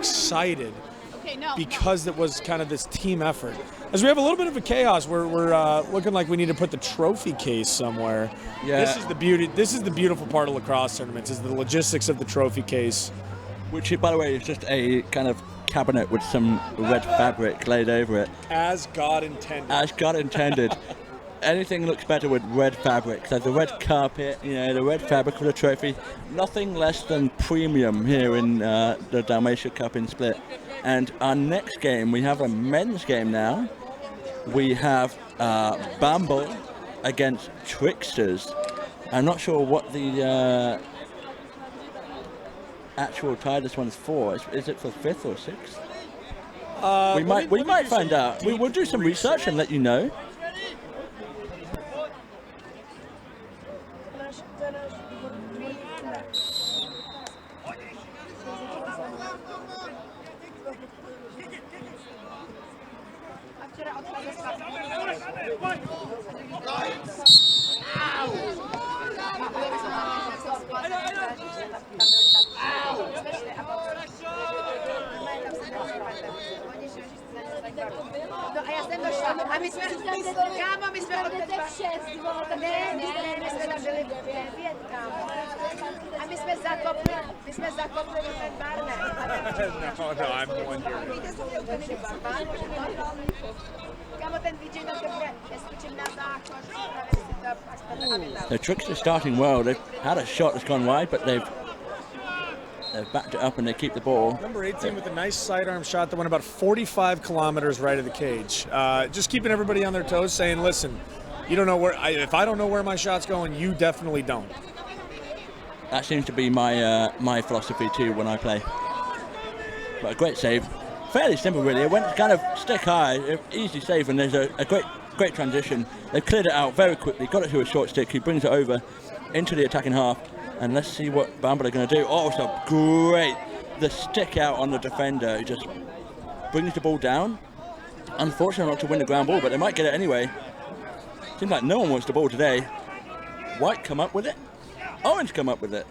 excited because it was kind of this team effort. As we have a little bit of a chaos, we're looking like we need to put the trophy case somewhere. Yeah. This is the beauty. This is the beautiful part of lacrosse tournaments, is the logistics of the trophy case. Which, by the way, is just a kind of cabinet with some red fabric laid over it. As God intended. As God intended. Anything looks better with red fabric. So the red carpet, the red fabric for the trophy. Nothing less than premium here in the Dalmatia Cup in Split. And our next game, we have a men's game now. We have Bamble against Tricksters. I'm not sure what the actual tie this one's for. Is it for 5th or 6th? We might find out. We will do some research and let you know. No a já jsem došla. A my jsme, kámo, my jsme odešli. Ne, my jsme tam byli v 9, kámo. A my jsme zakopli do ten bar, ne? No, I'm wondering. Víte, co mě úplně kámo, ten DJ na tebe, já skočím na základ, připravím si to, až to tam. The Tricksters starting well. They've had a shot that's gone wide, but they've backed it up and they keep the ball. Number 18 with a nice sidearm shot that went about 45 kilometers right of the cage. Just keeping everybody on their toes, saying, listen, you don't know where, if I don't know where my shot's going, you definitely don't. That seems to be my philosophy too when I play. But a great save. Fairly simple really. It went kind of stick high, easy save, and there's a great transition. They've cleared it out very quickly, got it to a short stick. He brings it over into the attacking half. And let's see what Bamble are going to do. Oh, so great. The stick out on the defender. He just brings the ball down. Unfortunately not to win the ground ball, but they might get it anyway. Seems like no one wants the ball today. White come up with it. Orange come up with it.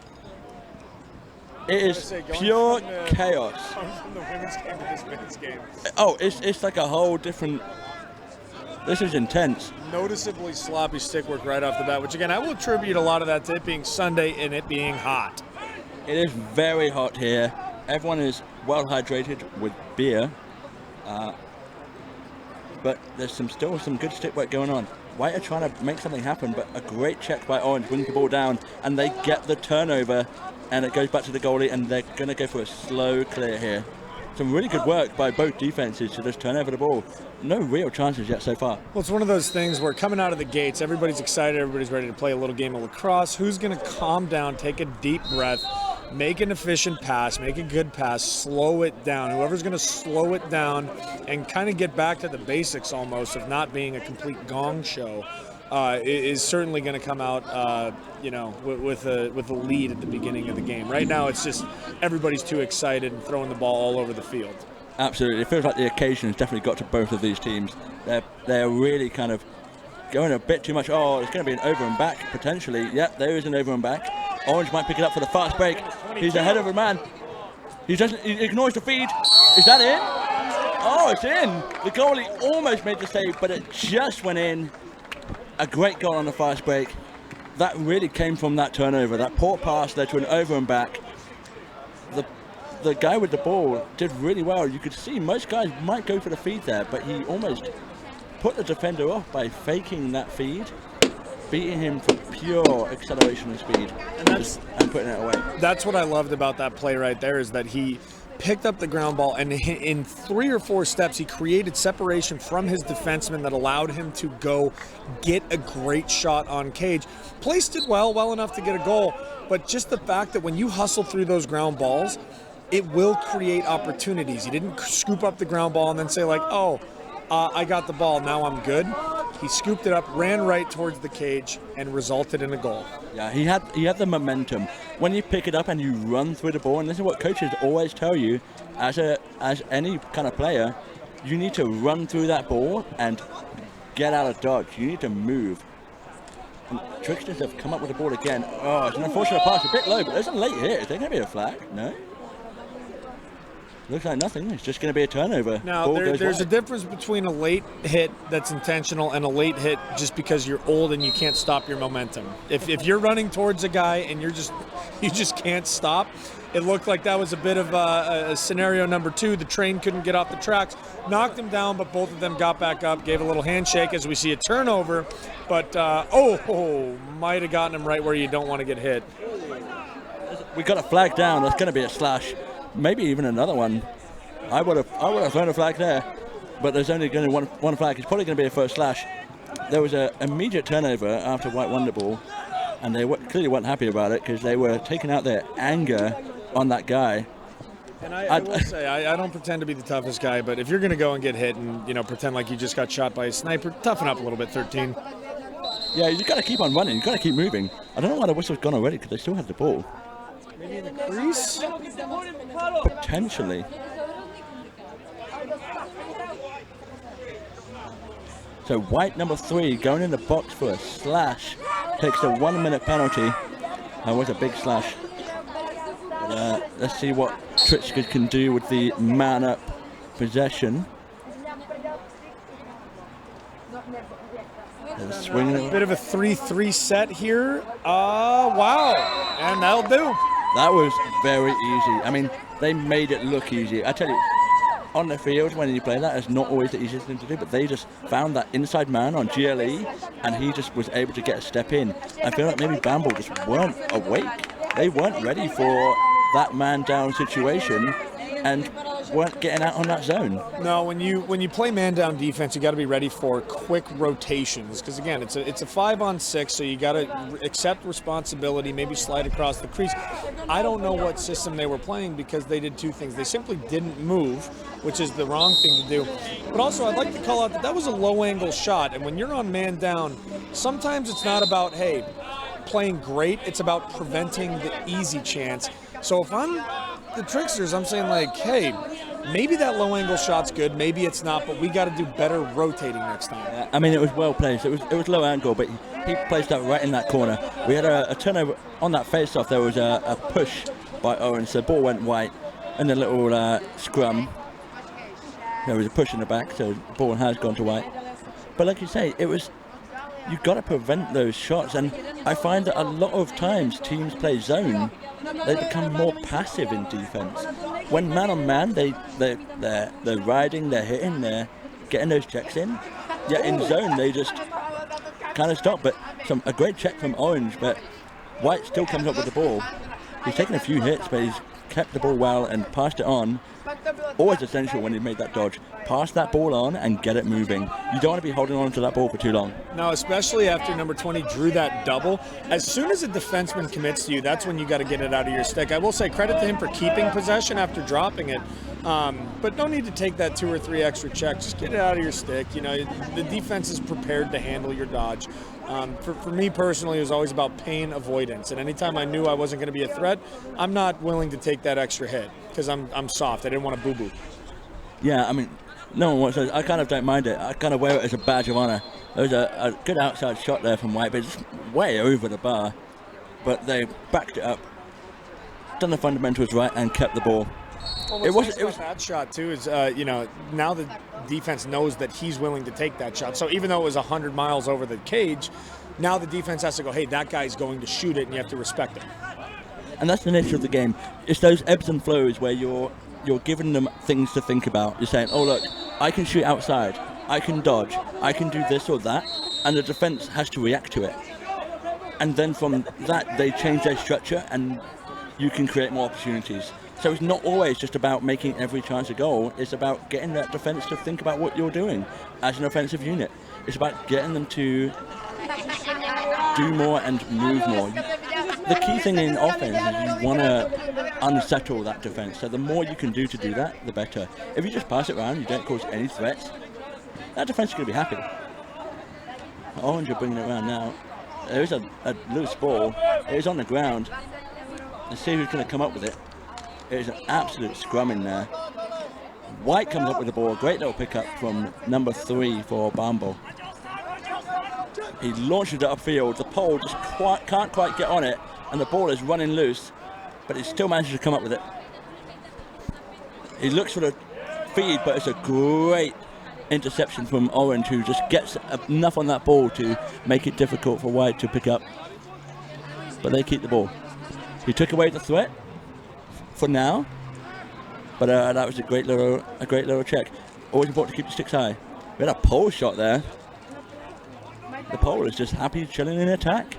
It is pure chaos. From the women's game to this men's game. Oh, it's like a whole different... This is intense. Noticeably sloppy stick work right off the bat, which again, I will attribute a lot of that to it being Sunday and it being hot. It is very hot here. Everyone is well hydrated with beer. But there's still some good stick work going on. White are trying to make something happen, but a great check by Orange, brings the ball down, and they get the turnover, and it goes back to the goalie, and they're going to go for a slow clear here. Some really good work by both defenses to just turn over the ball. No real chances yet so far. Well, it's one of those things where coming out of the gates, everybody's excited, everybody's ready to play a little game of lacrosse. Who's going to calm down, take a deep breath, make an efficient pass, make a good pass, slow it down. Whoever's going to slow it down and kind of get back to the basics almost of not being a complete gong show is certainly going to come out, with a lead at the beginning of the game. Right now, it's just everybody's too excited and throwing the ball all over the field. Absolutely. It feels like the occasion has definitely got to both of these teams. They're really kind of going a bit too much. Oh, it's going to be an over and back, potentially. Yep, there is an over and back. Orange might pick it up for the fast break. He's ahead of a man. He ignores the feed. Is that in? Oh, it's in. The goalie almost made the save, but it just went in. A great goal on the fast break. That really came from that turnover. That poor pass led to an over and back. The guy with the ball did really well. You could see most guys might go for the feed there, but he almost put the defender off by faking that feed, beating him for pure acceleration and speed, and putting it away. That's what I loved about that play right there, is that he picked up the ground ball, and in 3 or 4 steps, he created separation from his defenseman that allowed him to go get a great shot on cage. Placed it well enough to get a goal, but just the fact that when you hustle through those ground balls, it will create opportunities. He didn't scoop up the ground ball and then say like, I got the ball, now I'm good. He scooped it up, ran right towards the cage, and resulted in a goal. Yeah, he had the momentum. When you pick it up and you run through the ball, and this is what coaches always tell you, as any kind of player, you need to run through that ball and get out of dodge. You need to move. And Tricksters have come up with the ball again. Oh, it's an unfortunate pass, a bit low, but there's a late hit. Is there going to be a flag? No? Looks like nothing. It's just going to be a turnover. Now, there's a difference between a late hit that's intentional and a late hit just because you're old and you can't stop your momentum. If you're running towards a guy and you just can't stop, it looked like that was a bit of a scenario number 2. The train couldn't get off the tracks, knocked him down, but both of them got back up, gave a little handshake as we see a turnover. But, might have gotten him right where you don't want to get hit. We got a flag down. That's going to be a slash. Maybe even another one. I would have thrown a flag there, but there's only going to be one flag. It's probably going to be a first slash. There was an immediate turnover after White won the ball, and they clearly weren't happy about it because they were taking out their anger on that guy. And I will say, I don't pretend to be the toughest guy, but if you're going to go and get hit and pretend like you just got shot by a sniper, toughen up a little bit, 13. Yeah, you got to keep on running. You got to keep moving. I don't know why the whistle's gone already because they still have the ball. Maybe in the crease? Potentially. So White, number 3, going in the box for a slash. Takes a 1-minute penalty. That was a big slash. But, let's see what Tricksters can do with the man-up possession. Swinging a bit of a 3-3 set here. Wow. And that'll do. That was very easy. I mean, they made it look easy. I tell you, on the field, when you play that, it's not always the easiest thing to do, but they just found that inside man on GLE, and he just was able to get a step in. I feel like maybe Bamble just weren't awake. They weren't ready for that man-down situation, and weren't getting out on that zone. No, when you play man-down defense, you got to be ready for quick rotations because again, it's a 5-on-6, so you got to accept responsibility, maybe slide across the crease. I don't know what system they were playing because they did 2 things. They simply didn't move, which is the wrong thing to do. But also, I'd like to call out that was a low-angle shot, and when you're on man-down, sometimes it's not about playing great. It's about preventing the easy chance. So if I'm the Tricksters, I'm saying hey, maybe that low angle shot's good, maybe it's not, but we got to do better rotating next time. Yeah, I mean, it was well placed. It was low angle, but he placed that right in that corner. We had a turnover on that face-off. There was a push by Owens. The ball went White, and a little scrum. There was a push in the back, so the ball has gone to White. But like you say, you've got to prevent those shots, and I find that a lot of times teams play zone. They become more passive in defense. When man on man, they're riding, they're hitting, they're getting those checks in. Yet in zone, they just kind of stop. But a great check from Orange, but White still comes up with the ball. He's taken a few hits, but he's kept the ball well and passed it on. Always essential when you made that dodge. Pass that ball on and get it moving. You don't want to be holding on to that ball for too long. No, especially after number 20 drew that double. As soon as a defenseman commits to you, that's when you got to get it out of your stick. I will say credit to him for keeping possession after dropping it. But no need to take that 2 or 3 extra checks. Just get it out of your stick. The defense is prepared to handle your dodge. For me personally, it was always about pain avoidance. And anytime I knew I wasn't going to be a threat, I'm not willing to take that extra hit because I'm soft. I didn't want to boo-boo. Yeah, I mean, no one wants to. I kind of don't mind it. I kind of wear it as a badge of honor. There was a good outside shot there from White, but it's way over the bar. But they backed it up, done the fundamentals right, and kept the ball. Well, it was that shot too. Is now the defense knows that he's willing to take that shot. So even though it was 100 miles over the cage, now the defense has to go, hey, that guy's going to shoot it, and you have to respect it. And that's the nature of the game. It's those ebbs and flows where you're giving them things to think about. You're saying, oh look, I can shoot outside, I can dodge, I can do this or that, and the defense has to react to it. And then from that, they change their structure, and you can create more opportunities. So it's not always just about making every chance a goal. It's about getting that defense to think about what you're doing as an offensive unit. It's about getting them to do more and move more. The key thing in offense is you want to unsettle that defense. So the more you can do to do that, the better. If you just pass it around, you don't cause any threats, that defense is going to be happy. Orange are bringing it around now. There is a loose ball. It is on the ground. Let's see who's going to come up with it. It is an absolute scrum in there. White comes up with the ball. Great little pickup from number 3 for Bamble. He launches it upfield. The pole just can't quite get on it, and the ball is running loose, but he still manages to come up with it. He looks for the feed, but it's a great interception from Orange, who just gets enough on that ball to make it difficult for White to pick up. But they keep the ball. He took away the threat for now, but that was a great little check. Always important to keep the sticks high. We had a pole shot there. The pole is just happy chilling in attack.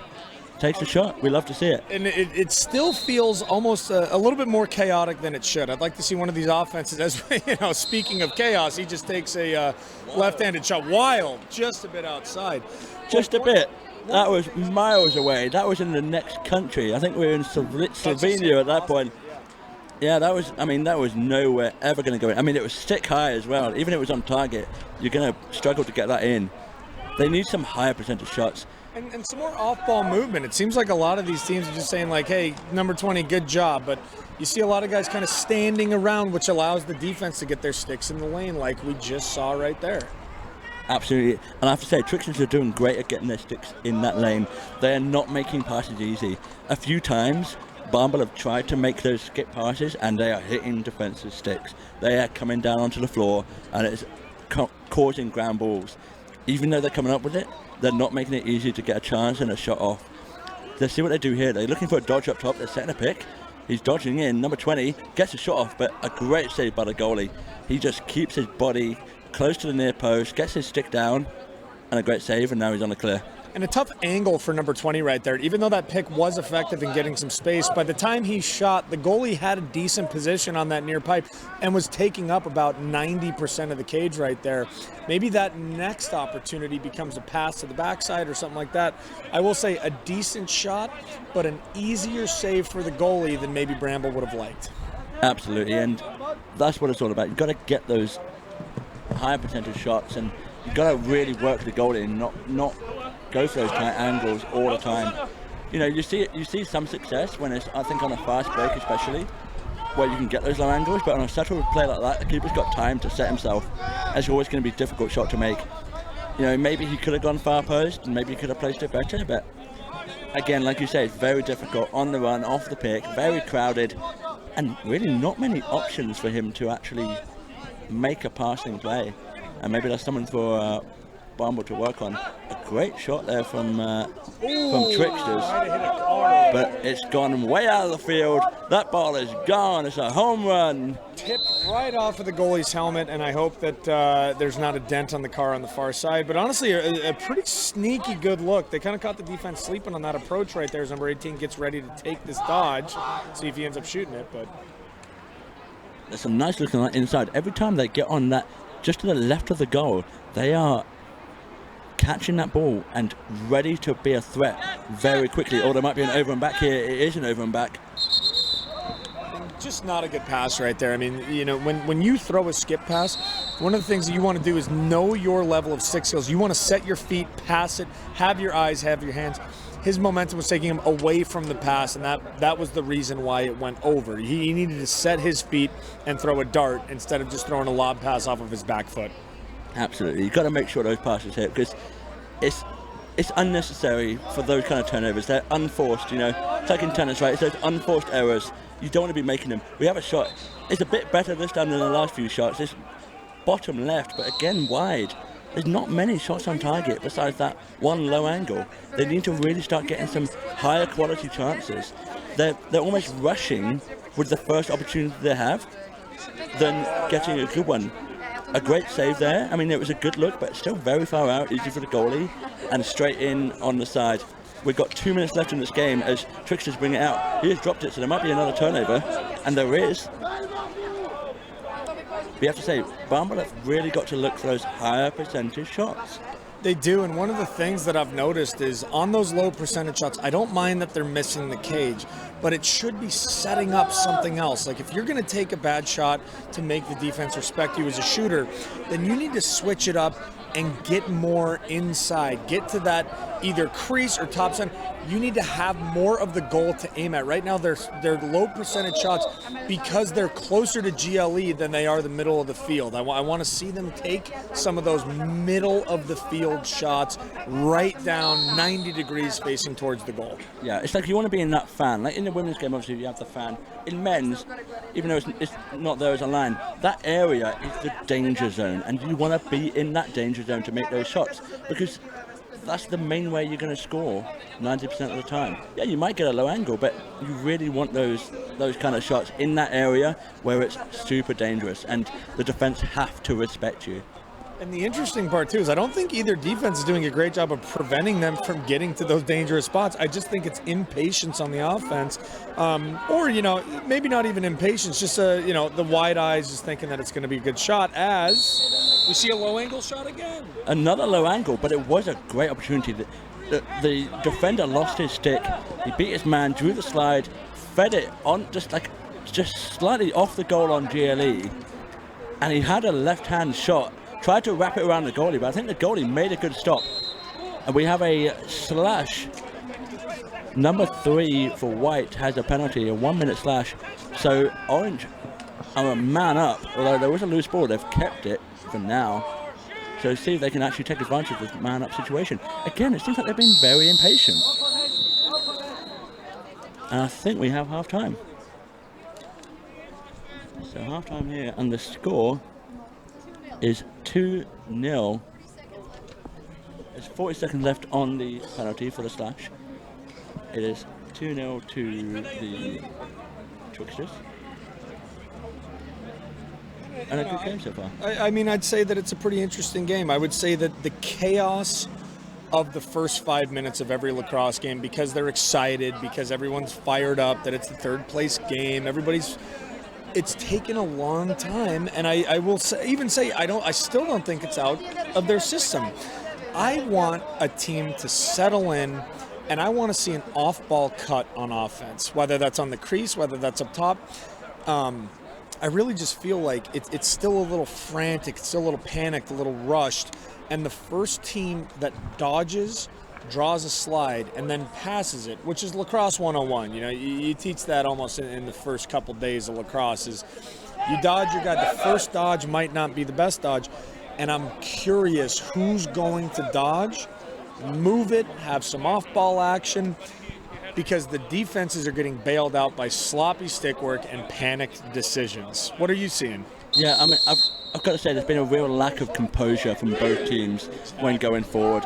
Takes the shot. We love to see it. And it still feels almost a little bit more chaotic than it should. I'd like to see one of these offenses, as speaking of chaos, he just takes a left-handed shot. Wild, just a bit outside. Just a bit. That was miles away. That was in the next country. I think we were in Slovenia at that point. Yeah, that was nowhere ever going to go in. I mean, it was stick high as well. Even if it was on target, you're going to struggle to get that in. They need some higher percentage shots. And some more off-ball movement. It seems like a lot of these teams are just saying, like, hey, number 20, good job. But you see a lot of guys kind of standing around, which allows the defense to get their sticks in the lane like we just saw right there. Absolutely. And I have to say, Tricksters are doing great at getting their sticks in that lane. They are not making passes easy. A few times, Barnwell have tried to make those skip passes, and they are hitting defensive sticks. They are coming down onto the floor, and it's causing ground balls. Even though they're coming up with it, they're not making it easy to get a chance and a shot off. Let's see what they do here. They're looking for a dodge up top. They're setting a pick. He's dodging in. Number 20 gets a shot off, but a great save by the goalie. He just keeps his body close to the near post, gets his stick down, and a great save, and now he's on the clear. And a tough angle for number 20 right there. Even though that pick was effective in getting some space, by the time he shot, the goalie had a decent position on that near pipe and was taking up about 90% of the cage right there. Maybe that next opportunity becomes a pass to the backside or something like that. I will say a decent shot, but an easier save for the goalie than maybe Bramble would have liked. Absolutely, and that's what it's all about. You've got to get those higher percentage shots, and you've got to really work the goalie and not go for those tight angles all the time. You see some success when it's, I think, on a fast break especially, where you can get those low angles, but on a subtle play like that, the keeper's got time to set himself. It's always going to be a difficult shot to make. Maybe he could have gone far post, and maybe he could have placed it better, but again, like you say, it's very difficult on the run, off the pick, very crowded, and really not many options for him to actually make a passing play. And maybe that's something for Barnwell to work on. A great shot there from Tricksters, but it's gone way out of the field. That ball is gone. It's a home run. Tipped right off of the goalie's helmet, and I hope that there's not a dent on the car on the far side. But honestly, a pretty sneaky good look. They kind of caught the defense sleeping on that approach right there as number 18 gets ready to take this dodge. See if he ends up shooting it, but there's some nice looking on that inside. Every time they get on that, just to the left of the goal, they are catching that ball and ready to be a threat very quickly. Or there might be an over and back here. It is an over and back. Just not a good pass right there. I mean, when you throw a skip pass, one of the things that you want to do is know your level of stick skills. You want to set your feet, pass it, have your eyes, have your hands. His momentum was taking him away from the pass, and that was the reason why it went over. He needed to set his feet and throw a dart instead of just throwing a lob pass off of his back foot. Absolutely. You've got to make sure those passes hit, because it's unnecessary for those kind of turnovers. They're unforced, It's like in tennis, right? It's those unforced errors. You don't want to be making them. We have a shot. It's a bit better this time than the last few shots. It's bottom left, but again wide. There's not many shots on target besides that one low angle. They need to really start getting some higher quality chances. They're almost rushing with the first opportunity they have than getting a good one. A great save there. I mean, it was a good look, but still very far out, easy for the goalie, and straight in on the side. We've got 2 minutes left in this game as Tricksters bring it out. He has dropped it, so there might be another turnover, and there is. We have to say, Barnwell have really got to look for those higher percentage shots. They do, and one of the things that I've noticed is on those low percentage shots, I don't mind that they're missing the cage, but it should be setting up something else. Like if you're going to take a bad shot to make the defense respect you as a shooter, then you need to switch it up and get more inside. Get to that either crease or top center. You need to have more of the goal to aim at. Right now, they're low percentage shots because they're closer to GLE than they are the middle of the field. I want to see them take some of those middle of the field shots right down 90 degrees facing towards the goal. Yeah, it's like you want to be in that fan. Like in the women's game, obviously, you have the fan. In men's, even though it's not there as a line, that area is the danger zone, and you want to be in that danger zone to make those shots, because that's the main way you're going to score 90% of the time. Yeah, you might get a low angle, but you really want those kind of shots in that area where it's super dangerous, and the defense have to respect you. And the interesting part, too, is I don't think either defense is doing a great job of preventing them from getting to those dangerous spots. I just think it's impatience on the offense. Or, maybe not even impatience, just, the wide eyes just thinking that it's going to be a good shot, as we see a low-angle shot again. Another low angle, but it was a great opportunity. The defender lost his stick. He beat his man, drew the slide, fed it on just slightly off the goal on GLE. And he had a left-hand shot. Tried to wrap it around the goalie, but I think the goalie made a good stop. And we have a slash. Number 3 for White has a penalty, a 1-minute slash. So Orange are a man up. Although there was a loose ball, they've kept it for now. So see if they can actually take advantage of this man up situation. Again, it seems like they've been very impatient. And I think we have half time. So half time here, and the score is 2-0. There's 40 seconds left on the penalty for the slash. It is 2-0 to the Tricksters. And a good game so far. I'd say that it's a pretty interesting game. I would say that the chaos of the first 5 minutes of every lacrosse game, because they're excited, because everyone's fired up, that it's the third place game, it's taken a long time, and I will say I still don't think it's out of their system. I want a team to settle in, and I want to see an off-ball cut on offense, whether that's on the crease, whether that's up top. I really just feel like it's still a little frantic, it's still a little panicked, a little rushed, and the first team that dodges, draws a slide, and then passes it, which is lacrosse 101. You teach that almost in the first couple days of lacrosse, is you dodge your guy. The first dodge might not be the best dodge, and I'm curious who's going to dodge, move it, have some off-ball action, because the defenses are getting bailed out by sloppy stick work and panicked decisions. What are you seeing? Yeah, I've got to say there's been a real lack of composure from both teams when going forward.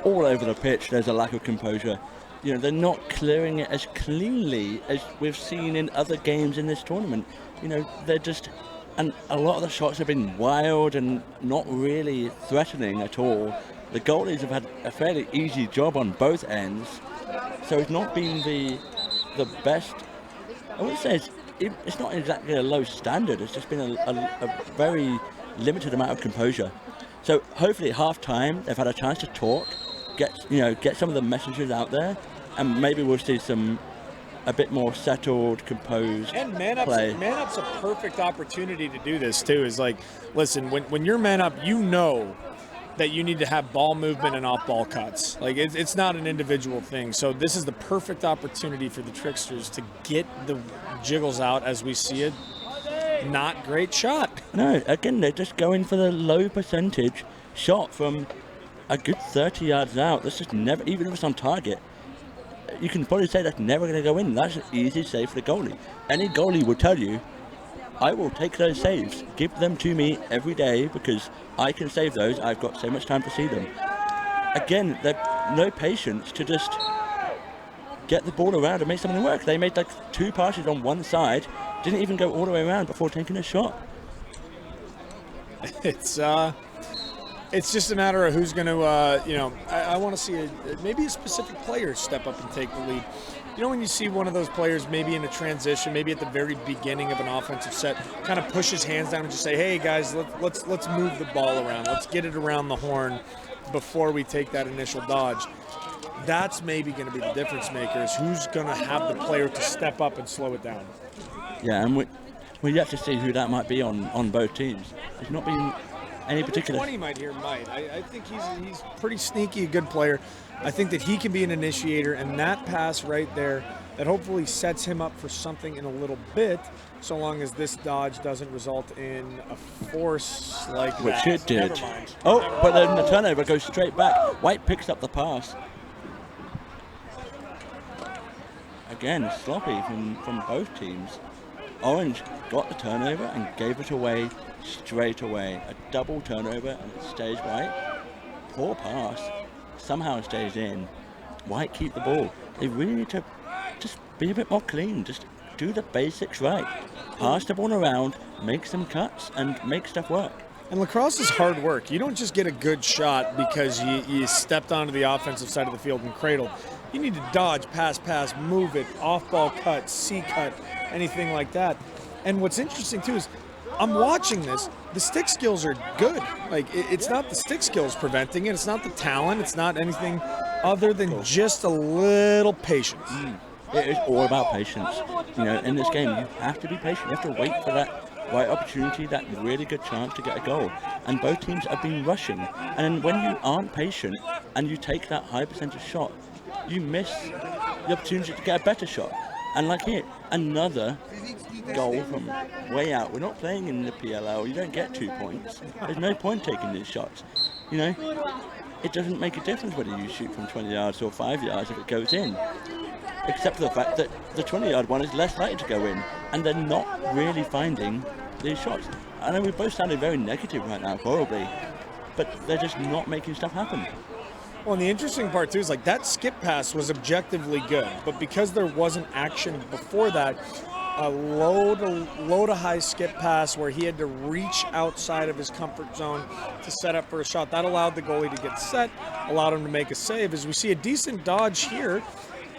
All over the pitch there's a lack of composure. They're not clearing it as cleanly as we've seen in other games in this tournament. They're just, and a lot of the shots have been wild and not really threatening at all. The goalies have had a fairly easy job on both ends, so it's not been the best. I wouldn't say it's not exactly a low standard. It's just been a very limited amount of composure. So hopefully at half time they've had a chance to talk, get some of the messages out there, and maybe we'll see a bit more settled, composed and man play. Man up's a perfect opportunity to do this too. Is like, listen, when you're man up, that you need to have ball movement and off-ball cuts. Like, it's not an individual thing. So this is the perfect opportunity for the Tricksters to get the jiggles out as we see it. Not great shot. No, again, they're just going for the low percentage shot from a good 30 yards out. That's just never, even if it's on target, you can probably say that's never going to go in. That's an easy save for the goalie. Any goalie will tell you, I will take those saves. Give them to me every day because I can save those. I've got so much time to see them. Again, they've no patience to just get the ball around and make something work. They made like 2 passes on one side, didn't even go all the way around before taking a shot. It's just a matter of who's going to, I want to see maybe a specific player step up and take the lead. When you see one of those players maybe in a transition, maybe at the very beginning of an offensive set, kind of push his hands down and just say, hey guys, let's move the ball around. Let's get it around the horn before we take that initial dodge. That's maybe going to be the difference maker, is who's going to have the player to step up and slow it down. Yeah, and we have to see who that might be on both teams. There's not been Any Number particular? 20 might. I think he's pretty sneaky, a good player. I think that he can be an initiator, and that pass right there, that hopefully sets him up for something in a little bit, so long as this dodge doesn't result in a force like Which that. it did. Never mind. Oh, but then the turnover goes straight back. White picks up the pass. Again, sloppy from both teams. Orange got the turnover and gave it away straight away. A double turnover and it stays White. Poor pass. Somehow it stays in. White keep the ball. They really need to just be a bit more clean. Just do the basics right. Pass the ball around, make some cuts, and make stuff work. And lacrosse is hard work. You don't just get a good shot because you stepped onto the offensive side of the field and cradled. You need to dodge, pass, move it, off-ball cut, C-cut, anything like that. And what's interesting, too, is I'm watching this. The stick skills are good. Like, it's not the stick skills preventing it. It's not the talent. It's not anything other than just a little patience. It is all about patience. You know, in this game, you have to be patient. You have to wait for that right opportunity, that really good chance to get a goal. And both teams have been rushing. And when you aren't patient and you take that high percentage shot, you miss the opportunity to get a better shot. And like here, another goal from way out. We're not playing in the PLL. You don't get 2 points. There's no point taking these shots. You know, it doesn't make a difference whether you shoot from 20 yards or 5 yards if it goes in. Except for the fact that the 20-yard one is less likely to go in, and they're not really finding these shots. I know we both sounded very negative right now, probably, but they're just not making stuff happen. Well, and the interesting part, too, is like that skip pass was objectively good, but because there wasn't action before that, a low to high skip pass where he had to reach outside of his comfort zone to set up for a shot, that allowed the goalie to get set, allowed him to make a save. As we see a decent dodge here,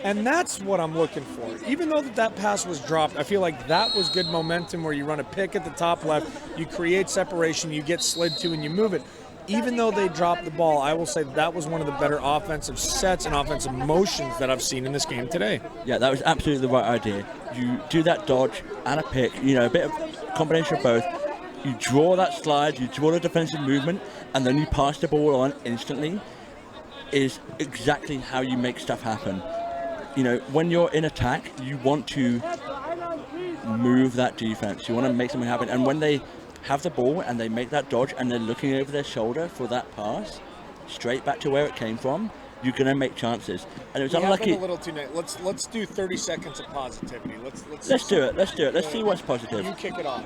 and that's what I'm looking for. Even though that pass was dropped, I feel like that was good momentum where you run a pick at the top left, you create separation, you get slid to, and you move it. Even though they dropped the ball, I will say that was one of the better offensive sets and offensive motions that I've seen in this game today. Yeah, that was absolutely the right idea. You do that dodge and a pick, you know, a bit of combination of both. You draw that slide, you draw the defensive movement, and then you pass the ball on instantly, is exactly how you make stuff happen. You know, when you're in attack, you want to move that defense. You want to make something happen. And when they have the ball and they make that dodge and they're looking over their shoulder for that pass, straight back to where it came from, you're going to make chances. And it was unlucky. A little too late. Let's do 30 seconds of positivity. Let's do it. Let's see what's positive. You kick it off.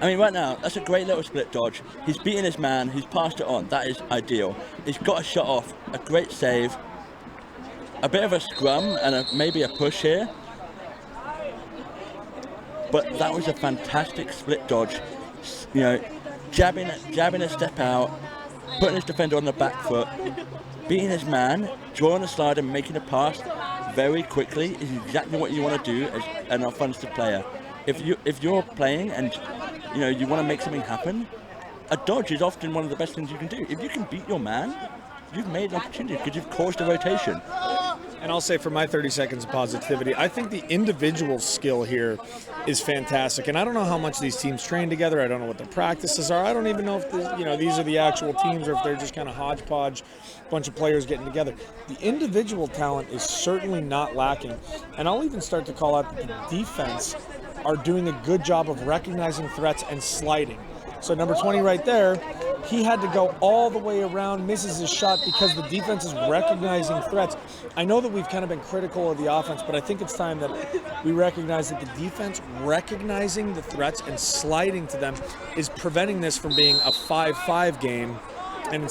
I mean, right now, that's a great little split dodge. He's beaten his man. He's passed it on. That is ideal. He's got a shot off. A great save. A bit of a scrum and maybe a push here. But that was a fantastic split dodge. You know, jabbing a step out, putting his defender on the back foot, beating his man, drawing a slide and making a pass very quickly is exactly what you want to do as an offensive player. If you're playing and you know you want to make something happen, a dodge is often one of the best things you can do. If you can beat your man, you've made an opportunity because you've caused a rotation. And I'll say for my 30 seconds of positivity, I think the individual skill here is fantastic. And I don't know how much these teams train together. I don't know what their practices are. I don't even know if these are the actual teams or if they're just kind of hodgepodge, bunch of players getting together. The individual talent is certainly not lacking. And I'll even start to call out that the defense are doing a good job of recognizing threats and sliding. So number 20 right there, he had to go all the way around, misses his shot because the defense is recognizing threats. I know that we've kind of been critical of the offense, but I think it's time that we recognize that the defense recognizing the threats and sliding to them is preventing this from being a 5-5 game, and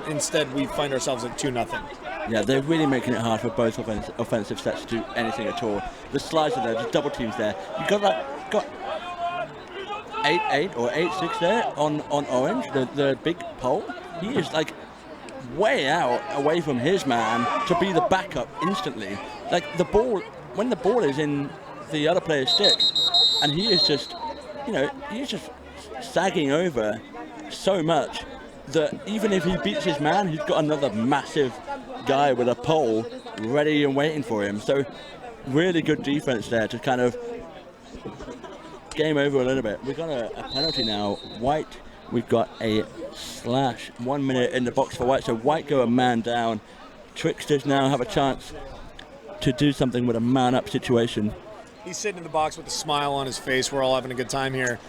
instead we find ourselves at 2-0. Yeah, they're really making it hard for both offensive sets to do anything at all. The slides are there, the double teams there. You got 8-8 or 8-6 there on Orange, the big pole. He is like way out away from his man to be the backup instantly. Like the ball, when the ball is in the other player's stick, and he is just, he's just sagging over so much that even if he beats his man, he's got another massive guy with a pole ready and waiting for him. So really good defense there to kind of game over a little bit. We've got a penalty now. White, we've got a slash. 1 minute in the box for White, so White go a man down. Tricksters now have a chance to do something with a man-up situation. He's sitting in the box with a smile on his face. We're all having a good time here.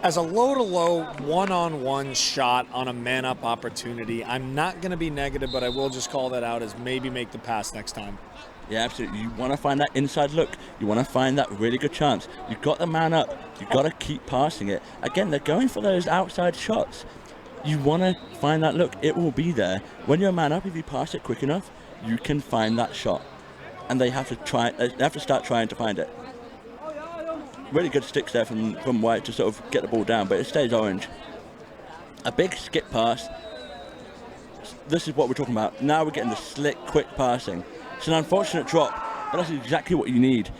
As a low-to-low, one-on-one shot on a man-up opportunity, I'm not going to be negative, but I will just call that out as maybe make the pass next time. Yeah, absolutely. You want to find that inside look. You want to find that really good chance. You've got the man up. You've got to keep passing it. Again, they're going for those outside shots. You want to find that look. It will be there. When you're a man up, if you pass it quick enough, you can find that shot. And they have to try. They have to start trying to find it. Really good sticks there from White to sort of get the ball down, but it stays Orange. A big skip pass. This is what we're talking about. Now we're getting the slick, quick passing. It's an unfortunate drop, but that's exactly what you need.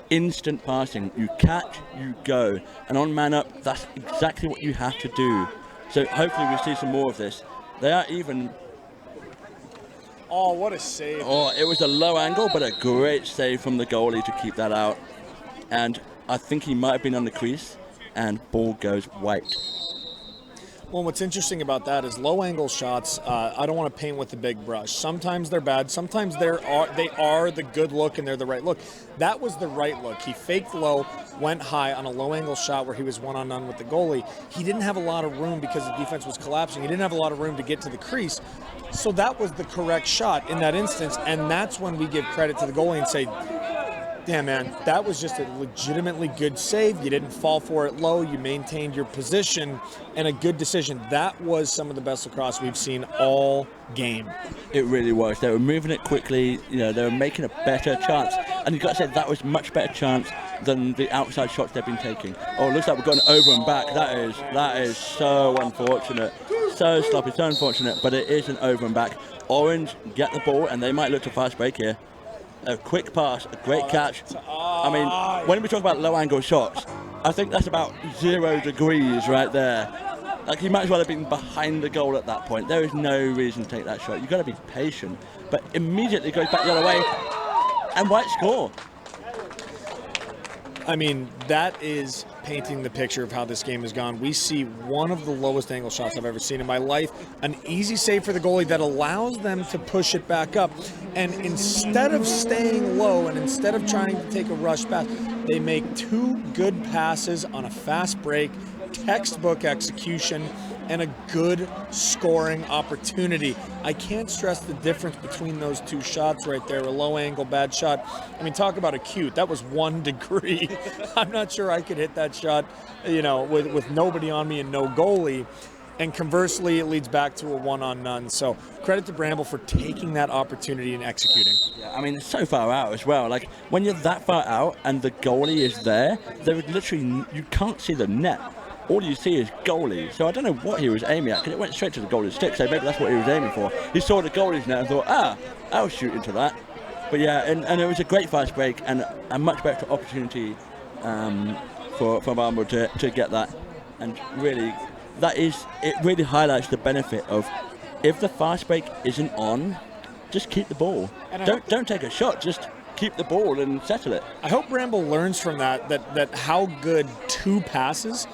Instant passing. You catch, you go. And on man up, that's exactly what you have to do. So hopefully we see some more of this. They are even. Oh, what a save. Oh, it was a low angle, but a great save from the goalie to keep that out. And I think he might have been on the crease, and ball goes White. Well, what's interesting about that is low-angle shots, I don't want to paint with the big brush. Sometimes they're bad. Sometimes they are the good look and they're the right look. That was the right look. He faked low, went high on a low-angle shot where he was one-on-one with the goalie. He didn't have a lot of room because the defense was collapsing. He didn't have a lot of room to get to the crease. So that was the correct shot in that instance, and that's when we give credit to the goalie and say, damn, man, that was just a legitimately good save. You didn't fall for it low. You maintained your position, and a good decision. That was some of the best lacrosse we've seen all game. It really was. They were moving it quickly. You know, they were making a better chance. And you've got to say, that was a much better chance than the outside shots they've been taking. Oh, it looks like we're going over and back. That is so unfortunate. So sloppy, so unfortunate, but it is an over and back. Orange get the ball, and they might look to fast break here. A quick pass, a great catch. I mean, when we talk about low angle shots, I think that's about 0 degrees right there. Like, he might as well have been behind the goal at that point. There is no reason to take that shot. You've got to be patient. But immediately goes back the other way, and White score. I mean, that is painting the picture of how this game has gone. We see one of the lowest angle shots I've ever seen in my life. An easy save for the goalie that allows them to push it back up. And instead of staying low and instead of trying to take a rush pass, they make 2 good passes on a fast break, textbook execution, and a good scoring opportunity. I can't stress the difference between those 2 shots right there. A low angle, bad shot. I mean, talk about acute. That was 1 degree. I'm not sure I could hit that shot, you know, with nobody on me and no goalie. And conversely, it leads back to a 1-on-none. So credit to Bramble for taking that opportunity and executing. Yeah, I mean, it's so far out as well. Like, when you're that far out and the goalie is there would literally, you can't see the net. All you see is goalie. So I don't know what he was aiming at, because it went straight to the goalie's stick, so maybe that's what he was aiming for. He saw the goalie's net and thought, I'll shoot into that. But yeah, and it was a great fast break and a much better opportunity for Bramble to get that. And really, it really highlights the benefit of, if the fast break isn't on, just keep the ball. Don't take a shot, just keep the ball and settle it. I hope Bramble learns from that how good 2 passes,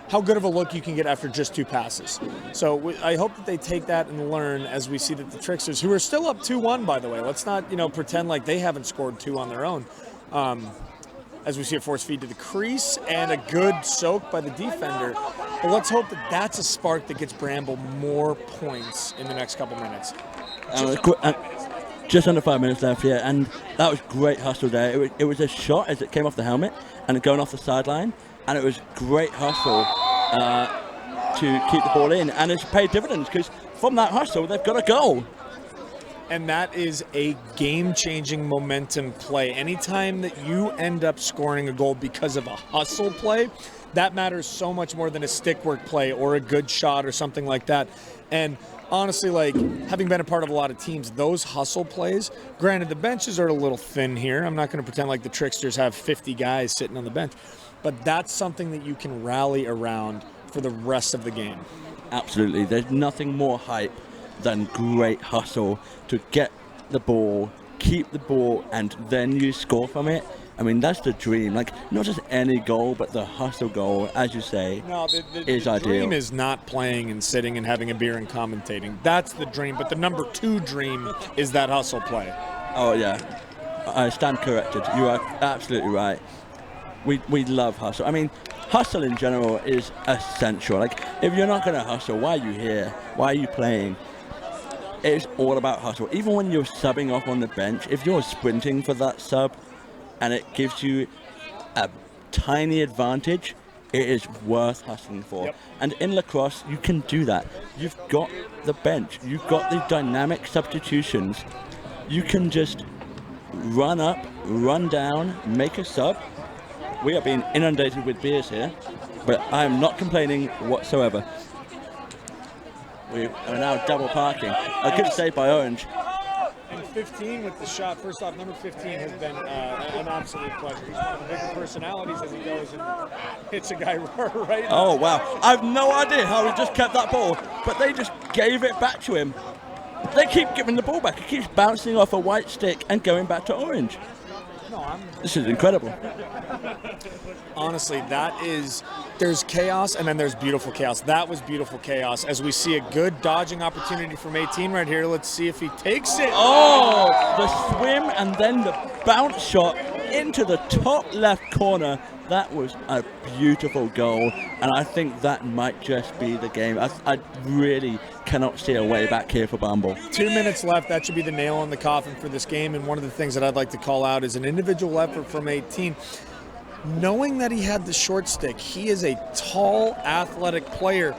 how good of a look you can get after just 2 passes. So I hope that they take that and learn, as we see that the Tricksters, who are still up 2-1, by the way, let's not pretend like they haven't scored 2 on their own. As we see a force feed to the crease and a good soak by the defender. But let's hope that that's a spark that gets Bramble more points in the next couple minutes. Just under 5 minutes left, yeah, and that was great hustle there. It was a shot as it came off the helmet and going off the sideline, and it was great hustle to keep the ball in, and it's paid dividends, because from that hustle they've got a goal. And that is a game-changing momentum play. Anytime that you end up scoring a goal because of a hustle play, that matters so much more than a stick work play or a good shot or something like that. And honestly, like, having been a part of a lot of teams, those hustle plays, granted the benches are a little thin here. I'm not going to pretend like the Tricksters have 50 guys sitting on the bench, but that's something that you can rally around for the rest of the game. Absolutely. There's nothing more hype than great hustle to get the ball, keep the ball, and then you score from it. I mean, that's the dream. Like, not just any goal, but the hustle goal, as you say, No, is the ideal. dream is not playing and sitting and having a beer and commentating. That's the dream. But the number 2 dream is that hustle play. Oh, yeah. I stand corrected. You are absolutely right. We love hustle. I mean, hustle in general is essential. Like, if you're not going to hustle, why are you here? Why are you playing? It's all about hustle. Even when you're subbing off on the bench, if you're sprinting for that sub and it gives you a tiny advantage, it is worth hustling for. Yep. And in lacrosse, you can do that. You've got the bench. You've got the dynamic substitutions. You can just run up, run down, make a sub. We are being inundated with beers here, but I am not complaining whatsoever. We are now double parking. A good save by Orange. And 15 with the shot. First off, number 15 has been an absolute pleasure. He's one of the bigger personalities as he goes and hits a guy right. Oh, wow. I have no idea how he just kept that ball, but they just gave it back to him. They keep giving the ball back. It keeps bouncing off a white stick and going back to Orange. This is incredible. Honestly, there's chaos and then there's beautiful chaos. That was beautiful chaos as we see a good dodging opportunity from 18 right here. Let's see if he takes it. Oh, the swim and then the bounce shot into the top left corner. That was a beautiful goal, and I think that might just be the game. I really cannot see a way back here for Bumble. 2 minutes left. That should be the nail in the coffin for this game, and one of the things that I'd like to call out is an individual effort from 18. Knowing that he had the short stick, he is a tall, athletic player.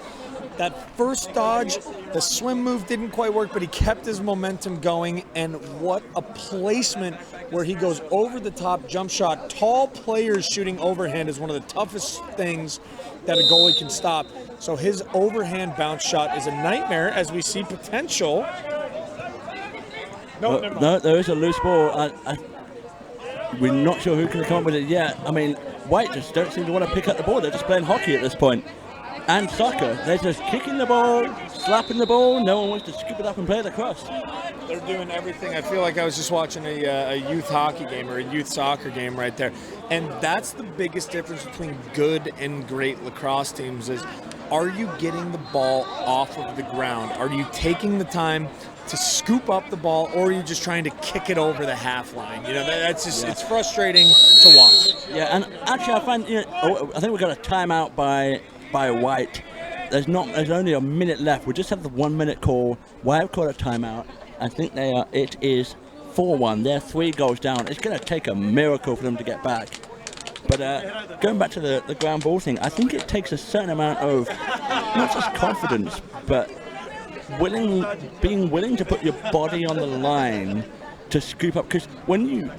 That first dodge, the swim move didn't quite work, but he kept his momentum going, and what a placement where he goes over the top jump shot. Tall players shooting overhand is one of the toughest things that a goalie can stop. So his overhand bounce shot is a nightmare as we see potential. No, there is a loose ball. We're not sure who can come up with it yet. I mean, White just don't seem to want to pick up the ball. They're just playing hockey at this point. And soccer. They're just kicking the ball, slapping the ball. No one wants to scoop it up and play it across. They're doing everything. I feel like I was just watching a youth hockey game or a youth soccer game right there. And that's the biggest difference between good and great lacrosse teams is, are you getting the ball off of the ground? Are you taking the time to scoop up the ball, or are you just trying to kick it over the half line? You know, that's just, it's frustrating to watch. Yeah, and actually I find, I think we've got a timeout by White. There's only a minute left. We just have the 1 minute call. White called a timeout. I think it is 4-1. They're 3 goals down. It's going to take a miracle for them to get back. But going back to the ground ball thing, I think it takes a certain amount of not just confidence, but being willing to put your body on the line to scoop up, because when you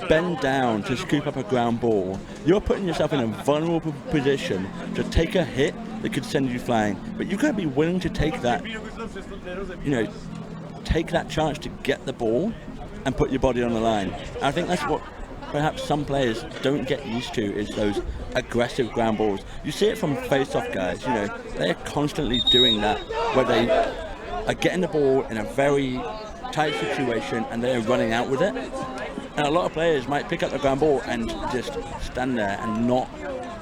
bend down to scoop up a ground ball, you're putting yourself in a vulnerable position to take a hit that could send you flying. But you've got to be willing to take that, take that chance to get the ball and put your body on the line. And I think that's what perhaps some players don't get used to, is those aggressive ground balls. You see it from face-off guys, they're constantly doing that, where they are getting the ball in a very tight situation and they're running out with it. And a lot of players might pick up the ground ball and just stand there and not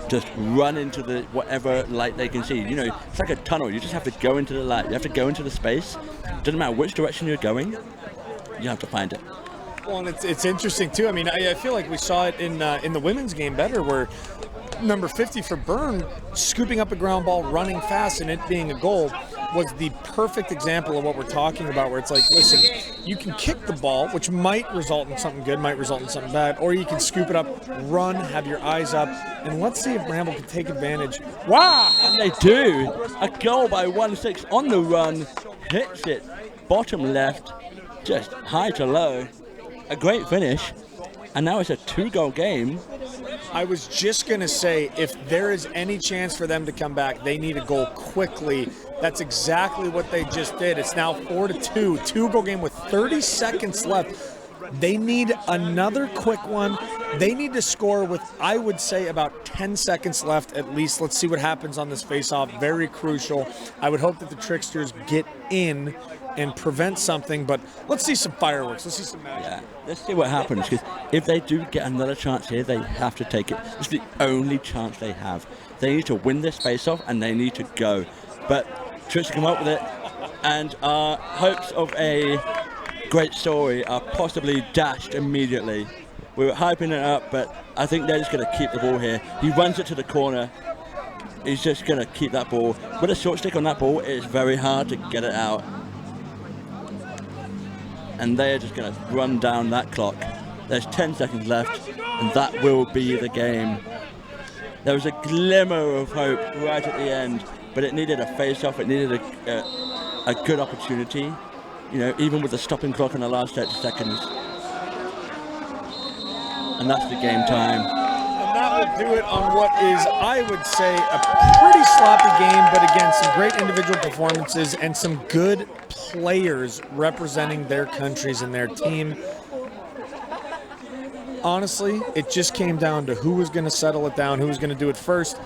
just run into the whatever light they can see. It's like a tunnel. You just have to go into the light. You have to go into the space. Doesn't matter which direction you're going, you have to find it. Well, and it's interesting too. I mean, I feel like we saw it in the women's game better, where number 50 for Byrne scooping up a ground ball, running fast, and it being a goal was the perfect example of what we're talking about, where it's like, listen, you can kick the ball, which might result in something good, might result in something bad, or you can scoop it up, run, have your eyes up, and let's see if Bramble can take advantage. Wow! And they do. A goal by 1-6 on the run, hits it bottom left, just high to low. A great finish, and now it's a 2-goal game. I was just going to say, if there is any chance for them to come back, they need a goal quickly. That's exactly what they just did. It's now 4-2, 2-goal game with 30 seconds left. They need another quick one. They need to score with, I would say, about 10 seconds left at least. Let's see what happens on this face-off. Very crucial. I would hope that the Tricksters get in and prevent something, but let's see some fireworks. Let's see some magic. Yeah, let's see what happens, because if they do get another chance here, they have to take it. It's the only chance they have. They need to win this face-off, and they need to go. But Tricksters come up with it, and our hopes of a great story are possibly dashed immediately. We were hyping it up, but I think they're just going to keep the ball here. He runs it to the corner. He's just going to keep that ball. With a short stick on that ball, it's very hard to get it out. And they're just going to run down that clock. There's 10 seconds left, and that will be the game. There was a glimmer of hope right at the end, but it needed a face-off. It needed a good opportunity, you know, even with the stopping clock in the last 30 seconds. And that's the game time. And that will do it on what is, I would say, a pretty sloppy game, but again, some great individual performances and some good players representing their countries and their team. Honestly, it just came down to who was going to settle it down, who was going to do it first.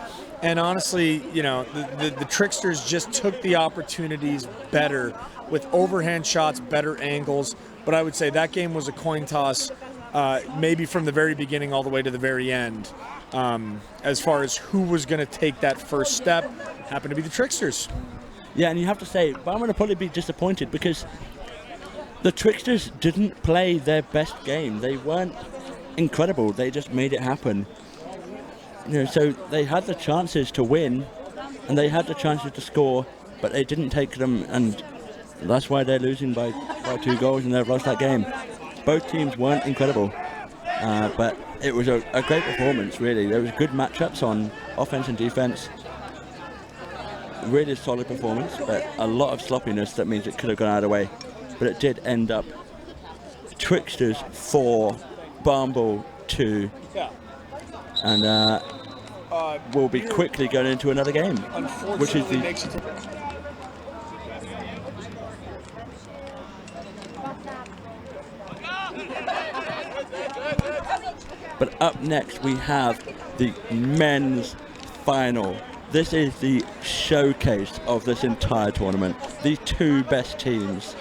And honestly, you know, the Tricksters just took the opportunities better with overhand shots, better angles. But I would say that game was a coin toss, maybe from the very beginning all the way to the very end. As far as who was going to take that first step, happened to be the Tricksters. Yeah, and you have to say, but I'm going to probably be disappointed because the Tricksters didn't play their best game. They weren't incredible. They just made it happen. You know, so they had the chances to win, and they had the chances to score, but they didn't take them, and that's why they're losing by 2 goals, and they've lost that game. Both teams weren't incredible, but it was a great performance, really. There was good matchups on offense and defense. Really solid performance, but a lot of sloppiness. That means it could have gone either way, but it did end up Tricksters 4, Barnball 2, and we'll be quickly going into another game, which is the But up next we have the men's final. This is the showcase of this entire tournament. The 2 best teams